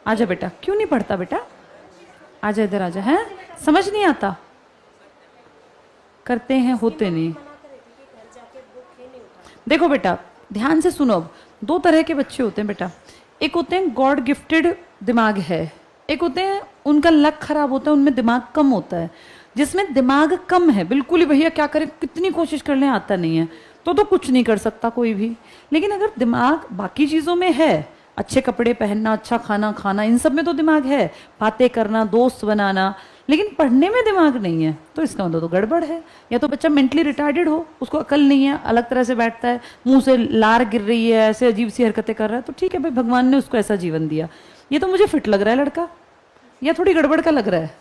आजा बेटा, क्यों नहीं पढ़ता बेटा? आजा इधर आजा। है समझ नहीं आता? करते हैं होते नहीं। देखो बेटा ध्यान से सुनो, अब दो तरह के बच्चे होते हैं बेटा। एक होते हैं गॉड गिफ्टेड दिमाग है, एक होते हैं उनका लक खराब होता है, उनमें दिमाग कम होता है। जिसमें दिमाग कम है बिल्कुल ही भैया क्या करें, कितनी कोशिश कर लें आता नहीं है, तो कुछ नहीं कर सकता कोई भी। लेकिन अगर दिमाग बाकी चीजों में है, अच्छे कपड़े पहनना, अच्छा खाना खाना, इन सब में तो दिमाग है, बातें करना, दोस्त बनाना, लेकिन पढ़ने में दिमाग नहीं है, तो इसका मतलब तो गड़बड़ है। या तो बच्चा मेंटली रिटार्डेड हो, उसको अकल नहीं है, अलग तरह से बैठता है, मुंह से लार गिर रही है, ऐसे अजीब सी हरकतें कर रहा है, तो ठीक है भाई, भगवान ने उसको ऐसा जीवन दिया। ये तो मुझे फिट लग रहा है लड़का, या थोड़ी गड़बड़ का लग रहा है?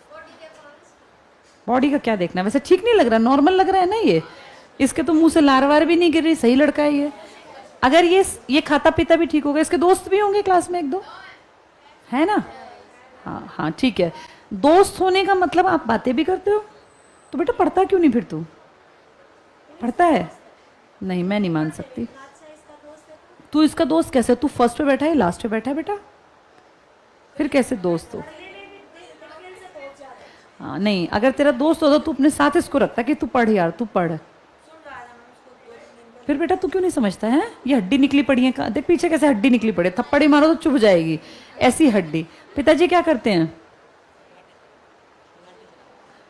बॉडी का क्या देखना, वैसे ठीक नहीं लग रहा, नॉर्मल लग रहा है ना ये। इसके तो मुंह से लार वार भी नहीं गिर रही, सही लड़का है ये। अगर ये खाता पीता भी ठीक होगा, इसके दोस्त भी होंगे क्लास में एक दो, है ना? हाँ हाँ ठीक है। दोस्त होने का मतलब आप बातें भी करते हो, तो बेटा पढ़ता क्यों नहीं फिर तू? पढ़ता है? नहीं, मैं नहीं मान सकती। तू इसका दोस्त कैसे? तू फर्स्ट पे बैठा है, लास्ट पे बैठा है बेटा, फिर कैसे दोस्त हो? हाँ नहीं, अगर तेरा दोस्त होता तू अपने साथ इसको रखता कि तू पढ़ यार, तू पढ़। फिर बेटा तू क्यों नहीं समझता है? ये हड्डी निकली पड़ी है, देख पीछे कैसे हड्डी निकली पड़ी है, थप्पड़ी मारो तो चुभ जाएगी, ऐसी हड्डी। पिताजी क्या करते हैं?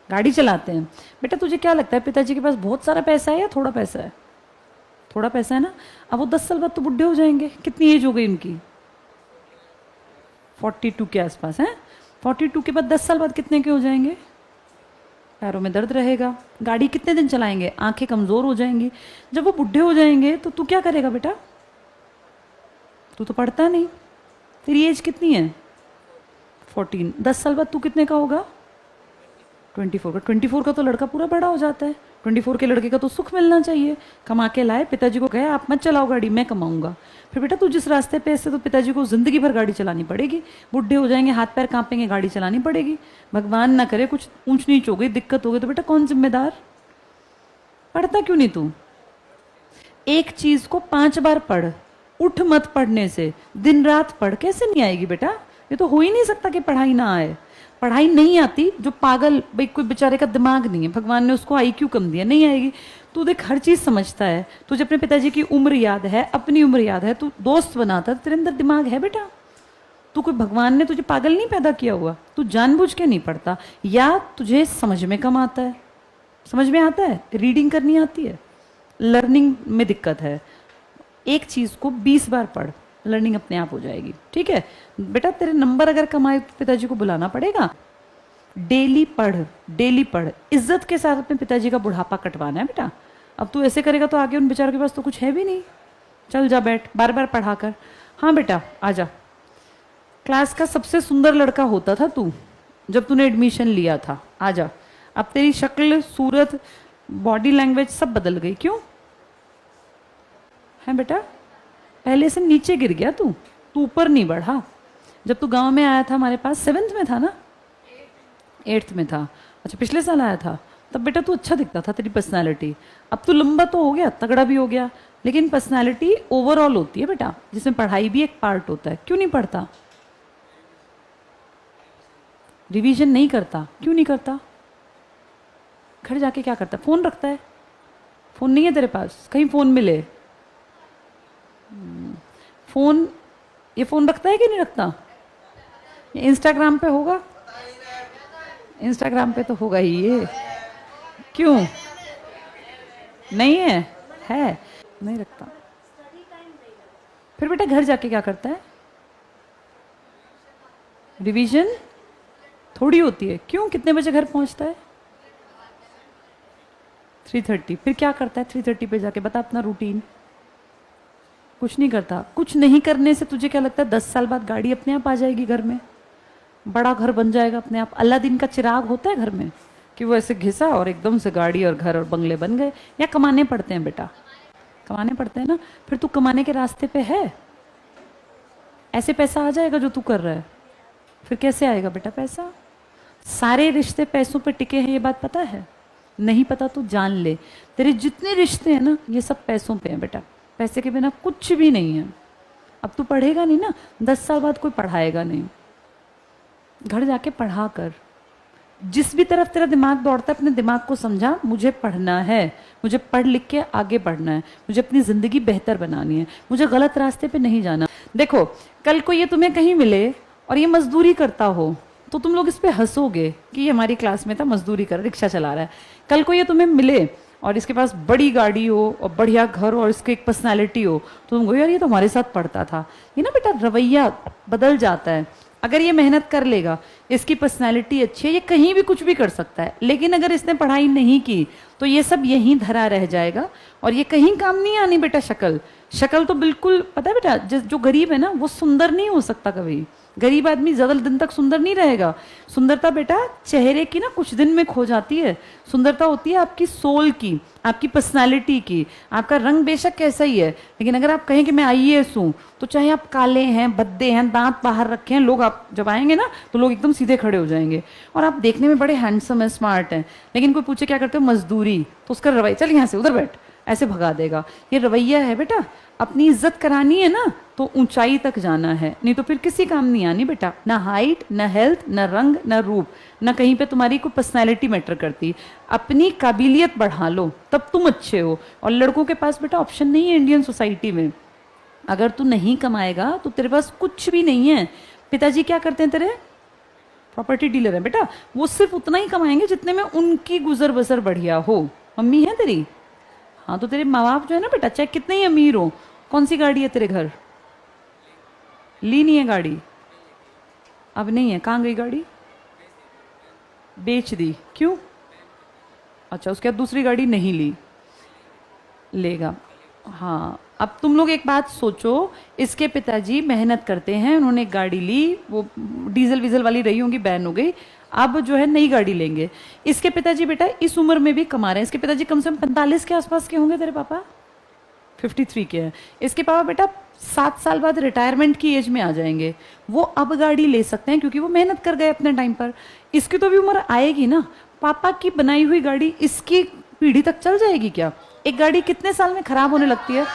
गाड़ी चलाते हैं। बेटा तुझे क्या लगता है पिताजी के पास बहुत सारा पैसा है या थोड़ा पैसा है? थोड़ा पैसा है ना। अब वो 10 साल बाद तो बुढ़े हो जाएंगे, कितनी एज हो गई उनकी? 42 के आसपास है। 42 के बाद 10 साल बाद कितने के हो जाएंगे? पैरों में दर्द रहेगा, गाड़ी कितने दिन चलाएंगे, आंखें कमजोर हो जाएंगी। जब वो बुढ़े हो जाएंगे तो तू क्या करेगा बेटा? तू तो पढ़ता नहीं, तेरी एज कितनी है? 14। 10 साल बाद तू कितने का होगा? 24 का। 24 का तो लड़का पूरा बड़ा हो जाता है। 24 के लड़के का तो सुख मिलना चाहिए, कमा के लाए, पिताजी को कहे आप मत चलाओ गाड़ी, मैं कमाऊंगा। फिर बेटा तू जिस रास्ते पे ऐसे, तो पिताजी को जिंदगी भर गाड़ी चलानी पड़ेगी, बुढ़े हो जाएंगे, हाथ पैर कांपेंगे, गाड़ी चलानी पड़ेगी। भगवान ना करे कुछ ऊंच नीच हो गई, दिक्कत हो गई, तो बेटा कौन जिम्मेदार? पढ़ता क्यों नहीं तू? एक चीज को 5 बार पढ़, उठ मत पढ़ने से, दिन रात पढ़, कैसे नहीं आएगी बेटा? ये तो हो ही नहीं सकता कि पढ़ाई ना आए। पढ़ाई नहीं आती, जो पागल भाई, कोई बेचारे का दिमाग नहीं है, भगवान ने उसको IQ कम दिया, नहीं आएगी। तू देख हर चीज समझता है, तुझे अपने पिताजी की उम्र याद है, अपनी उम्र याद है, तू दोस्त बनाता है, तेरे अंदर दिमाग है बेटा। तू कोई, भगवान ने तुझे पागल नहीं पैदा किया हुआ, तू जानबूझ के नहीं पढ़ता, या तुझे समझ में कम आता है। समझ में आता है, रीडिंग करनी आती है, लर्निंग में दिक्कत है। एक चीज को 20 बार पढ़, लर्निंग अपने आप हो जाएगी। ठीक है बेटा, तेरे नंबर अगर कमाए तो पिताजी को बुलाना पड़ेगा। डेली पढ़, डेली पढ़, इज्जत के साथ अपने पिताजी का बुढ़ापा कटवाना है बेटा। अब तू ऐसे करेगा तो आगे उन बेचारों के पास तो कुछ है भी नहीं। चल जा बैठ, बार बार पढ़ा कर। हाँ बेटा आजा। क्लास का सबसे सुंदर लड़का होता था तू जब तूने एडमिशन लिया था। आजा। अब तेरी शक्ल, सूरत, बॉडी लैंग्वेज सब बदल गई, क्यों है बेटा? पहले से नीचे गिर गया तू ऊपर नहीं बढ़ा। जब तू गांव में आया था हमारे पास, 7th में था ना? 8th में था। अच्छा पिछले साल आया था, तब बेटा तू अच्छा दिखता था, तेरी पर्सनालिटी। अब तू लंबा तो हो गया, तगड़ा भी हो गया, लेकिन पर्सनालिटी ओवरऑल होती है बेटा, जिसमें पढ़ाई भी एक पार्ट होता है। क्यों नहीं पढ़ता? रिवीजन नहीं करता, क्यों नहीं करता? घर जाके क्या करता? फोन रखता है? फोन नहीं है तेरे पास? कहीं फोन मिले? फोन, ये फोन रखता है कि नहीं रखता? ये इंस्टाग्राम पे होगा? इंस्टाग्राम पे तो होगा ही ये। क्यों नहीं है? है नहीं रखता। फिर बेटा घर जाके क्या करता है? रिवीजन थोड़ी होती है। क्यों? कितने बजे घर पहुंचता है? 3:30। फिर क्या करता है 3:30 पे जाके? बता अपना रूटीन। कुछ नहीं करता। कुछ नहीं करने से तुझे क्या लगता है 10 साल बाद गाड़ी अपने आप आ जाएगी घर में, बड़ा घर बन जाएगा अपने आप? अल्लादीन का चिराग होता है घर में कि वो ऐसे घिसा और एकदम से गाड़ी और घर और बंगले बन गए? या कमाने पड़ते हैं बेटा? कमाने पड़ते हैं ना। फिर तू कमाने के रास्ते पे है, ऐसे पैसा आ जाएगा जो तू कर रहा है? फिर कैसे आएगा बेटा पैसा? सारे रिश्ते पैसों पे टिके हैं, ये बात पता है? नहीं पता तो जान ले, तेरे जितने रिश्ते हैं ना ये सब पैसों पे हैं बेटा। पैसे के बिना कुछ भी नहीं है। अब तू पढ़ेगा नहीं ना, 10 साल बाद कोई पढ़ाएगा नहीं। घर जाके पढ़ा कर। जिस भी तरफ तेरा दिमाग दौड़ता है, अपने दिमाग को समझा मुझे पढ़ना है, मुझे पढ़ लिख के आगे बढ़ना है, मुझे अपनी ज़िंदगी बेहतर बनानी है, मुझे गलत रास्ते पे नहीं जाना। देखो, कल को ये तुम्हें कहीं मिले और ये मजदूरी करता हो तो तुम लोग इस पे हंसोगे कि ये हमारी क्लास में था, मजदूरी कर, रिक्शा चला रहा है। कल को ये तुम्हें मिले और इसके पास बड़ी गाड़ी हो और बढ़िया घर हो और इसकी एक पर्सनैलिटी हो तो तुम कहो यार ये तो हमारे साथ पढ़ता था। ये ना बेटा रवैया बदल जाता है। अगर ये मेहनत कर लेगा, इसकी पर्सनैलिटी अच्छी है, ये कहीं भी कुछ भी कर सकता है। लेकिन अगर इसने पढ़ाई नहीं की तो ये सब यहीं धरा रह जाएगा और ये कहीं काम नहीं आनी बेटा। शक्ल तो बिल्कुल, पता है बेटा, जो गरीब है ना वो सुंदर नहीं हो सकता कभी। गरीब आदमी ज्यादा दिन तक सुंदर नहीं रहेगा। सुंदरता बेटा चेहरे की ना कुछ दिन में खो जाती है। सुंदरता होती है आपकी सोल की, आपकी पर्सनालिटी की। आपका रंग बेशक कैसा ही है, लेकिन अगर आप कहें कि मैं आईएएस हूं, तो चाहे आप काले हैं, भद्दे हैं, दांत बाहर रखे हैं, लोग आप जब आएंगे ना तो लोग एकदम सीधे खड़े हो जाएंगे और आप देखने में बड़े हैंडसम है, स्मार्ट हैं। लेकिन कोई पूछे क्या करते हो, मजदूरी, तो उसका रवैया, चल यहाँ से उधर बैठ, ऐसे भगा देगा। ये रवैया है बेटा। अपनी इज्जत करानी है ना तो ऊंचाई तक जाना है, नहीं तो फिर किसी काम नहीं आनी बेटा। ना हाइट, ना हेल्थ, ना रंग, ना रूप, ना कहीं पे तुम्हारी कोई पर्सनैलिटी मैटर करती। अपनी काबिलियत बढ़ा लो तब तुम अच्छे हो। और लड़कों के पास बेटा ऑप्शन नहीं है इंडियन सोसाइटी में। अगर तू नहीं कमाएगा तो तेरे पास कुछ भी नहीं है। पिताजी क्या करते हैं तेरे, प्रॉपर्टी डीलर है बेटा। वो सिर्फ उतना ही कमाएंगे जितने में उनकी गुजर बसर बढ़िया हो। मम्मी है तेरी, हाँ, तो तेरे माँ बाप जो है ना बेटा, चाहे कितने ही अमीर हो, कौन सी गाड़ी है तेरे घर, ली नहीं है गाड़ी, अब नहीं है, कहाँ गई गाड़ी, बेच दी, क्यों? अच्छा, उसके बाद दूसरी गाड़ी नहीं ली, लेगा। हाँ, अब तुम लोग एक बात सोचो, इसके पिताजी मेहनत करते हैं, उन्होंने एक गाड़ी ली, वो डीजल वीजल वाली रही होंगी, बैन हो गई, अब जो है नई गाड़ी लेंगे। इसके पिताजी बेटा इस उम्र में भी कमा रहे हैं। इसके पिताजी कम से कम 45 के आसपास के होंगे, तेरे पापा 53 के हैं। इसके पापा बेटा 7 साल बाद रिटायरमेंट की एज में आ जाएंगे। वो अब गाड़ी ले सकते हैं क्योंकि वो मेहनत कर गए अपने टाइम पर। इसकी तो भी उम्र आएगी ना। पापा की बनाई हुई गाड़ी इसकी पीढ़ी तक चल जाएगी क्या? एक गाड़ी कितने साल में खराब होने लगती है?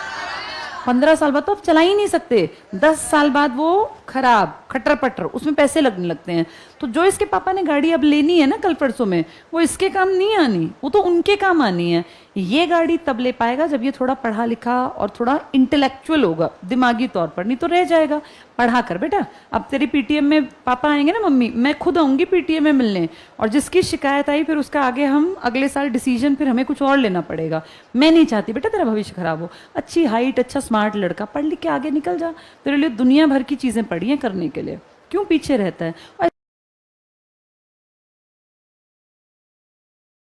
15 साल बाद तो आप चला ही नहीं सकते। 10 साल बाद वो खराब, खटर पटर, उसमें पैसे लगने लगते हैं। तो जो इसके पापा ने गाड़ी अब लेनी है ना कल परसों में, वो इसके काम नहीं आनी, वो तो उनके काम आनी है। ये गाड़ी तब ले पाएगा जब ये थोड़ा पढ़ा लिखा और थोड़ा इंटेलेक्चुअल होगा दिमागी तौर पर, नहीं तो रह जाएगा। पढ़ा कर बेटा। अब तेरी पीटीएम में पापा आएंगे ना मम्मी, मैं खुद आऊंगी पीटीएम में मिलने, और जिसकी शिकायत आई फिर उसका आगे हम अगले साल डिसीजन फिर हमें कुछ और लेना पड़ेगा। मैं नहीं चाहती बेटा तेरा भविष्य खराब हो। अच्छी हाइट, अच्छा स्मार्ट लड़का, पढ़ लिख के आगे निकल जा। तेरे लिए दुनिया भर की चीजें पड़ी हैं करने के लिए, क्यों पीछे रहता है? और